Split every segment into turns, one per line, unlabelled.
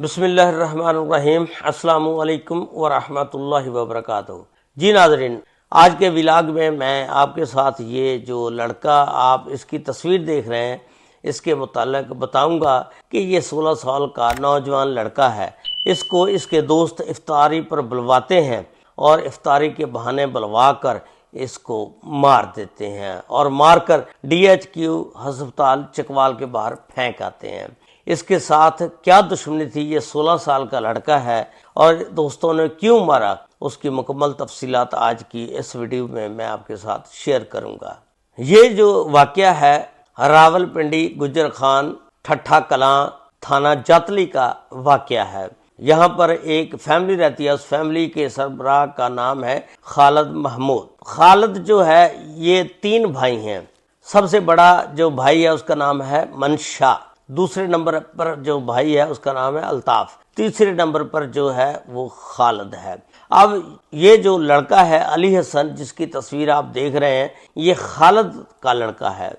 بسم اللہ الرحمن الرحیم۔ السلام علیکم ورحمۃ اللہ وبرکاتہ۔ جی ناظرین، آج کے ولاگ میں آپ کے ساتھ یہ جو لڑکا آپ اس کی تصویر دیکھ رہے ہیں اس کے متعلق بتاؤں گا کہ یہ 16 سال کا نوجوان لڑکا ہے۔ اس کو اس کے دوست افطاری پر بلواتے ہیں اور افطاری کے بہانے بلوا کر اس کو مار دیتے ہیں اور مار کر DHQ ہسپتال چکوال کے باہر پھینک آتے ہیں۔ اس کے ساتھ کیا دشمنی تھی، یہ 16 سال کا لڑکا ہے اور دوستوں نے کیوں مارا، اس کی مکمل تفصیلات آج کی اس ویڈیو میں آپ کے ساتھ شیئر کروں گا۔ یہ جو واقعہ ہے راول پنڈی گجر خان ٹھٹھا کلاں تھانہ جاتلی کا واقعہ ہے۔ یہاں پر ایک فیملی رہتی ہے، اس فیملی کے سربراہ کا نام ہے خالد محمود۔ خالد جو ہے یہ 3 بھائی ہیں۔ سب سے بڑا جو بھائی ہے اس کا نام ہے منشا، دوسرے نمبر پر جو بھائی ہے اس کا نام ہے الطاف، تیسرے نمبر پر جو ہے وہ خالد ہے۔ اب یہ جو لڑکا ہے علی حسن جس کی تصویر آپ دیکھ رہے ہیں، یہ خالد کا لڑکا ہے۔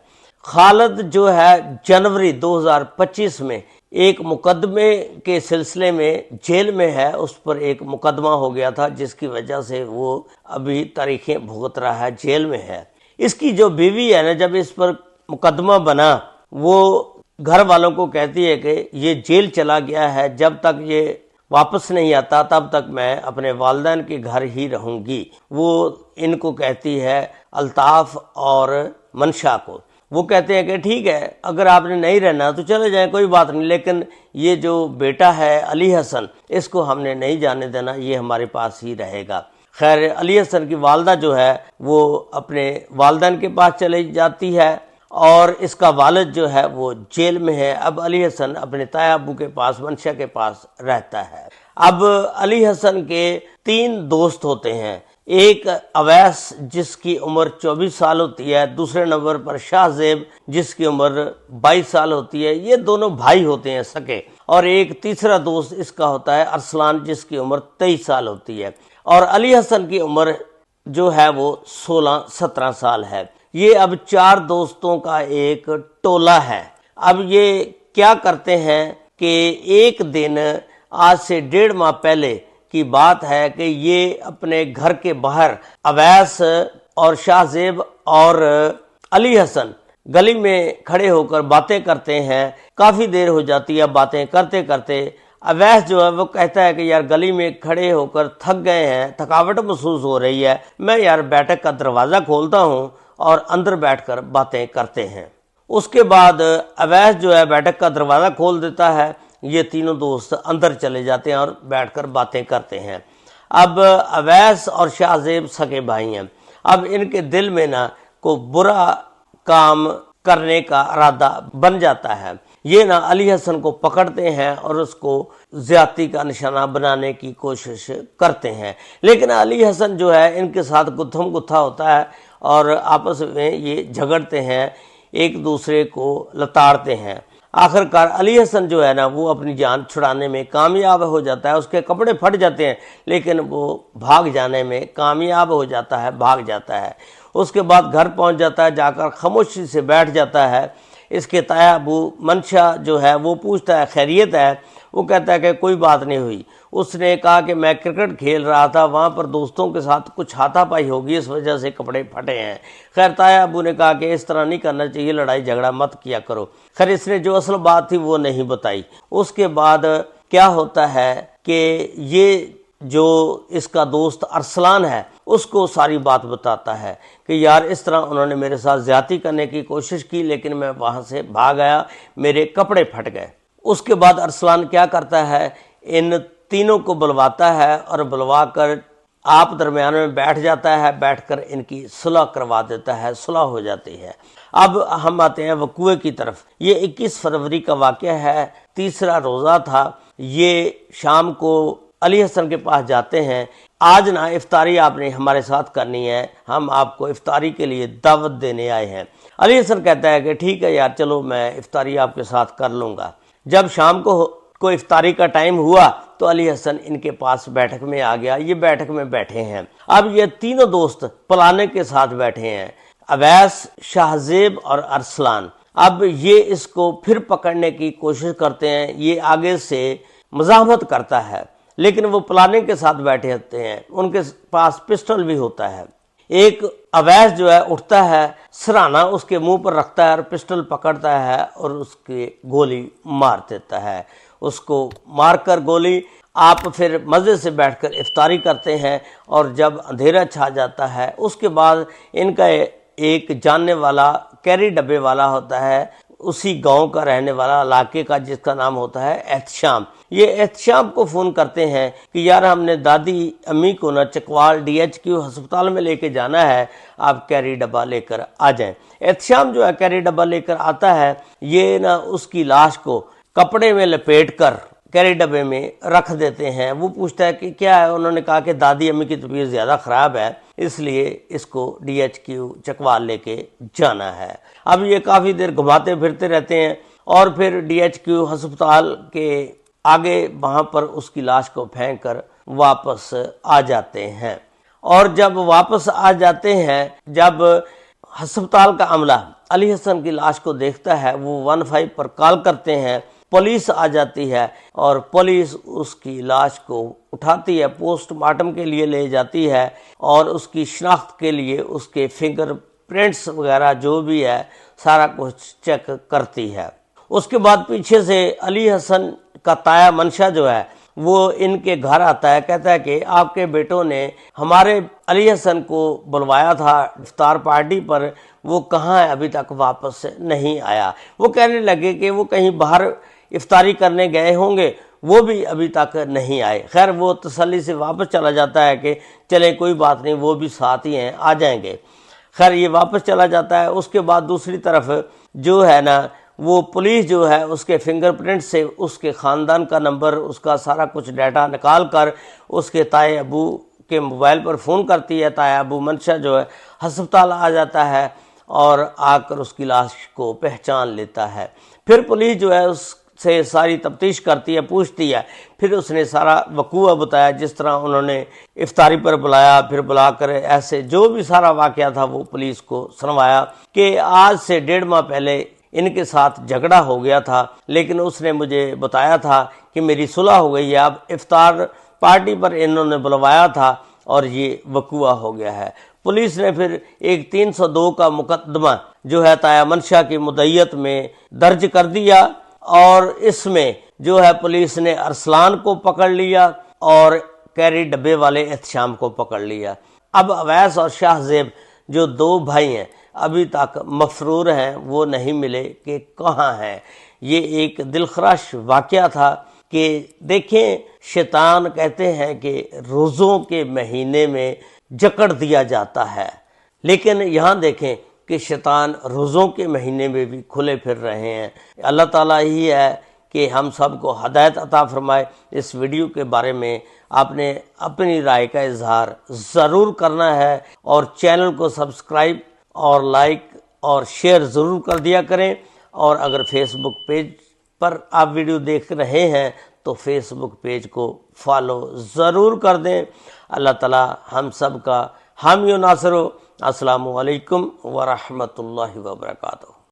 خالد جو ہے جنوری 2025 میں ایک مقدمے کے سلسلے میں جیل میں ہے، اس پر ایک مقدمہ ہو گیا تھا جس کی وجہ سے وہ ابھی تاریخیں بھگت رہا ہے، جیل میں ہے۔ اس کی جو بیوی ہے نا، جب اس پر مقدمہ بنا وہ گھر والوں کو کہتی ہے کہ یہ جیل چلا گیا ہے، جب تک یہ واپس نہیں آتا تب تک میں اپنے والدین کے گھر ہی رہوں گی۔ وہ ان کو کہتی ہے الطاف اور منشا کو۔ وہ کہتے ہیں کہ ٹھیک ہے، اگر آپ نے نہیں رہنا تو چلے جائیں، کوئی بات نہیں، لیکن یہ جو بیٹا ہے علی حسن اس کو ہم نے نہیں جانے دینا، یہ ہمارے پاس ہی رہے گا۔ خیر، علی حسن کی والدہ جو ہے وہ اپنے والدین کے پاس چلی جاتی ہے اور اس کا والد جو ہے وہ جیل میں ہے۔ اب علی حسن اپنے تایا ابو کے پاس، منشا کے پاس رہتا ہے۔ اب علی حسن کے 3 دوست ہوتے ہیں، ایک اویس جس کی عمر 24 سال ہوتی ہے، دوسرے نمبر پر شاہ زیب جس کی عمر 22 سال ہوتی ہے، یہ دونوں بھائی ہوتے ہیں سکے، اور ایک تیسرا دوست اس کا ہوتا ہے ارسلان جس کی عمر 23 سال ہوتی ہے، اور علی حسن کی عمر جو ہے وہ 16-17 سال ہے۔ یہ اب 4 دوستوں کا ایک ٹولہ ہے۔ اب یہ کیا کرتے ہیں کہ ایک دن آج سے 1.5 ماہ پہلے کی بات ہے کہ یہ اپنے گھر کے باہر اویس اور شاہ زیب اور علی حسن گلی میں کھڑے ہو کر باتیں کرتے ہیں۔ کافی دیر ہو جاتی ہے باتیں کرتے کرتے۔ اویس جو ہے وہ کہتا ہے کہ یار گلی میں کھڑے ہو کر تھک گئے ہیں، تھکاوٹ محسوس ہو رہی ہے، میں یار بیٹھک کا دروازہ کھولتا ہوں اور اندر بیٹھ کر باتیں کرتے ہیں۔ اس کے بعد اویس جو ہے بیٹھک کا دروازہ کھول دیتا ہے، یہ تینوں دوست اندر چلے جاتے ہیں اور بیٹھ کر باتیں کرتے ہیں۔ اب اویس اور شاہ زیب سگے بھائی ہیں۔ اب ان کے دل میں نا کو برا کام کرنے کا ارادہ بن جاتا ہے۔ یہ نا علی حسن کو پکڑتے ہیں اور اس کو زیادتی کا نشانہ بنانے کی کوشش کرتے ہیں، لیکن علی حسن جو ہے ان کے ساتھ گتھم گتھا ہوتا ہے اور آپس میں یہ جھگڑتے ہیں، ایک دوسرے کو لتاڑتے ہیں۔ آخر کار علی حسن جو ہے نا وہ اپنی جان چھڑانے میں کامیاب ہو جاتا ہے، اس کے کپڑے پھٹ جاتے ہیں لیکن وہ بھاگ جانے میں کامیاب ہو جاتا ہے، بھاگ جاتا ہے۔ اس کے بعد گھر پہنچ جاتا ہے، جا کر خاموشی سے بیٹھ جاتا ہے۔ اس کے تایا ابو منشا جو ہے وہ پوچھتا ہے خیریت ہے، وہ کہتا ہے کہ کوئی بات نہیں ہوئی۔ اس نے کہا کہ میں کرکٹ کھیل رہا تھا، وہاں پر دوستوں کے ساتھ کچھ ہاتھا پائی ہوگی، اس وجہ سے کپڑے پھٹے ہیں۔ خیر، تایا ابو نے کہا کہ اس طرح نہیں کرنا چاہیے، لڑائی جھگڑا مت کیا کرو۔ خیر، اس نے جو اصل بات تھی وہ نہیں بتائی۔ اس کے بعد کیا ہوتا ہے کہ یہ جو اس کا دوست ارسلان ہے اس کو ساری بات بتاتا ہے کہ یار اس طرح انہوں نے میرے ساتھ زیادتی کرنے کی کوشش کی لیکن میں وہاں سے بھاگ آیا، میرے کپڑے پھٹ گئے۔ اس کے بعد ارسلان کیا کرتا ہے، ان تینوں کو بلواتا ہے اور بلوا کر آپ درمیان میں بیٹھ جاتا ہے، بیٹھ کر ان کی صلح کروا دیتا ہے، صلح ہو جاتی ہے۔ اب ہم آتے ہیں وقوع کی طرف۔ یہ 21 فروری کا واقعہ ہے، تیسرا روزہ تھا۔ یہ شام کو علی حسن کے پاس جاتے ہیں، آج نا افطاری آپ نے ہمارے ساتھ کرنی ہے، ہم آپ کو افطاری کے لیے دعوت دینے آئے ہیں۔ علی حسن کہتا ہے کہ ٹھیک ہے یار، چلو میں افطاری آپ کے ساتھ کر لوں گا۔ جب شام کو افطاری کا ٹائم ہوا تو علی حسن ان کے پاس بیٹھک میں آ گیا، یہ بیٹھک میں بیٹھے ہیں۔ اب یہ تینوں دوست پلانے کے ساتھ بیٹھے ہیں، اویس، شاہ زیب اور ارسلان۔ اب یہ اس کو پھر پکڑنے کی کوشش کرتے ہیں، یہ آگے سے مزاحمت کرتا ہے، لیکن وہ پلاننگ کے ساتھ بیٹھے ہوتے ہیں، ان کے پاس پسٹل بھی ہوتا ہے۔ ایک اویس جو ہے اٹھتا ہے، سرہانا اس کے منہ پر رکھتا ہے اور پسٹل پکڑتا ہے اور اس کی گولی مار دیتا ہے۔ اس کو مار کر گولی آپ پھر مزے سے بیٹھ کر افطاری کرتے ہیں، اور جب اندھیرا چھا جاتا ہے اس کے بعد ان کا ایک جاننے والا کیری ڈبے والا ہوتا ہے، اسی گاؤں کا رہنے والا، علاقے کا، جس کا نام ہوتا ہے احتشام۔ یہ احتشام کو فون کرتے ہیں کہ یار ہم نے دادی امی کو نا چکوال DHQ ہسپتال میں لے کے جانا ہے، آپ کیری ڈبہ لے کر آ جائیں۔ احتشام جو ہے کیری ڈبہ لے کر آتا ہے، یہ نا اس کی لاش کو کپڑے میں لپیٹ کر کیری ڈبے میں رکھ دیتے ہیں۔ وہ پوچھتا ہے کہ کیا ہے، انہوں نے کہا کہ دادی امی کی طبیعت زیادہ خراب ہے، اس لیے اس کو DHQ چکوال لے کے جانا ہے۔ اب یہ کافی دیر گھماتے پھرتے رہتے ہیں، اور پھر DHQ ہسپتال کے آگے وہاں پر اس کی لاش کو پھینک کر واپس آ جاتے ہیں۔ اور جب واپس آ جاتے ہیں، جب ہسپتال کا عملہ علی حسن کی لاش کو دیکھتا ہے، وہ 15 پر کال کرتے ہیں، پولیس آ جاتی ہے، اور پولیس اس کی لاش کو اٹھاتی ہے، پوسٹ مارٹم کے لیے لے جاتی ہے، اور اس کی شناخت کے لیے اس کے فنگر پرنٹس وغیرہ جو بھی ہے سارا کچھ چیک کرتی ہے۔ اس کے بعد پیچھے سے علی حسن کا تایا منشا جو ہے وہ ان کے گھر آتا ہے، کہتا ہے کہ آپ کے بیٹوں نے ہمارے علی حسن کو بلوایا تھا افطار پارٹی پر، وہ کہاں ہے، ابھی تک واپس نہیں آیا۔ وہ کہنے لگے کہ وہ کہیں باہر افطاری کرنے گئے ہوں گے، وہ بھی ابھی تک نہیں آئے۔ خیر وہ تسلی سے واپس چلا جاتا ہے کہ چلیں کوئی بات نہیں، وہ بھی ساتھ ہی ہیں، آ جائیں گے۔ خیر یہ واپس چلا جاتا ہے۔ اس کے بعد دوسری طرف جو ہے نا وہ پولیس جو ہے اس کے فنگر پرنٹ سے اس کے خاندان کا نمبر، اس کا سارا کچھ ڈیٹا نکال کر اس کے تائے ابو کے موبائل پر فون کرتی ہے۔ تائے ابو منشا جو ہے ہسپتال آ جاتا ہے اور آ کر اس کی لاش کو پہچان لیتا ہے۔ پھر پولیس جو ہے اس سے ساری تفتیش کرتی ہے، پوچھتی ہے، پھر اس نے سارا وقوع بتایا، جس طرح انہوں نے افطاری پر بلایا، پھر بلا کر ایسے جو بھی سارا واقعہ تھا وہ پولیس کو سنوایا کہ آج سے 1.5 ماہ پہلے ان کے ساتھ جھگڑا ہو گیا تھا، لیکن اس نے مجھے بتایا تھا کہ میری صلح ہو گئی ہے، اب افطار پارٹی پر انہوں نے بلوایا تھا اور یہ وقوع ہو گیا ہے۔ پولیس نے پھر ایک 302 کا مقدمہ جو ہے تایا منشا کی مدعیت میں درج کر دیا، اور اس میں جو ہے پولیس نے ارسلان کو پکڑ لیا اور کیری ڈبے والے احتشام کو پکڑ لیا۔ اب اویس اور شاہ زیب جو 2 بھائی ہیں ابھی تک مفرور ہیں، وہ نہیں ملے کہ کہاں ہیں۔ یہ ایک دلخراش واقعہ تھا کہ دیکھیں شیطان کہتے ہیں کہ روزوں کے مہینے میں جکڑ دیا جاتا ہے، لیکن یہاں دیکھیں کہ شیطان روزوں کے مہینے میں بھی کھلے پھر رہے ہیں۔ اللہ تعالیٰ ہی ہے کہ ہم سب کو ہدایت عطا فرمائے۔ اس ویڈیو کے بارے میں آپ نے اپنی رائے کا اظہار ضرور کرنا ہے، اور چینل کو سبسکرائب اور لائک اور شیئر ضرور کر دیا کریں، اور اگر فیس بک پیج پر آپ ویڈیو دیکھ رہے ہیں تو فیس بک پیج کو فالو ضرور کر دیں۔ اللہ تعالیٰ ہم سب کا حامی و ناصر ہو۔ السلام علیکم ورحمۃ اللہ وبرکاتہ۔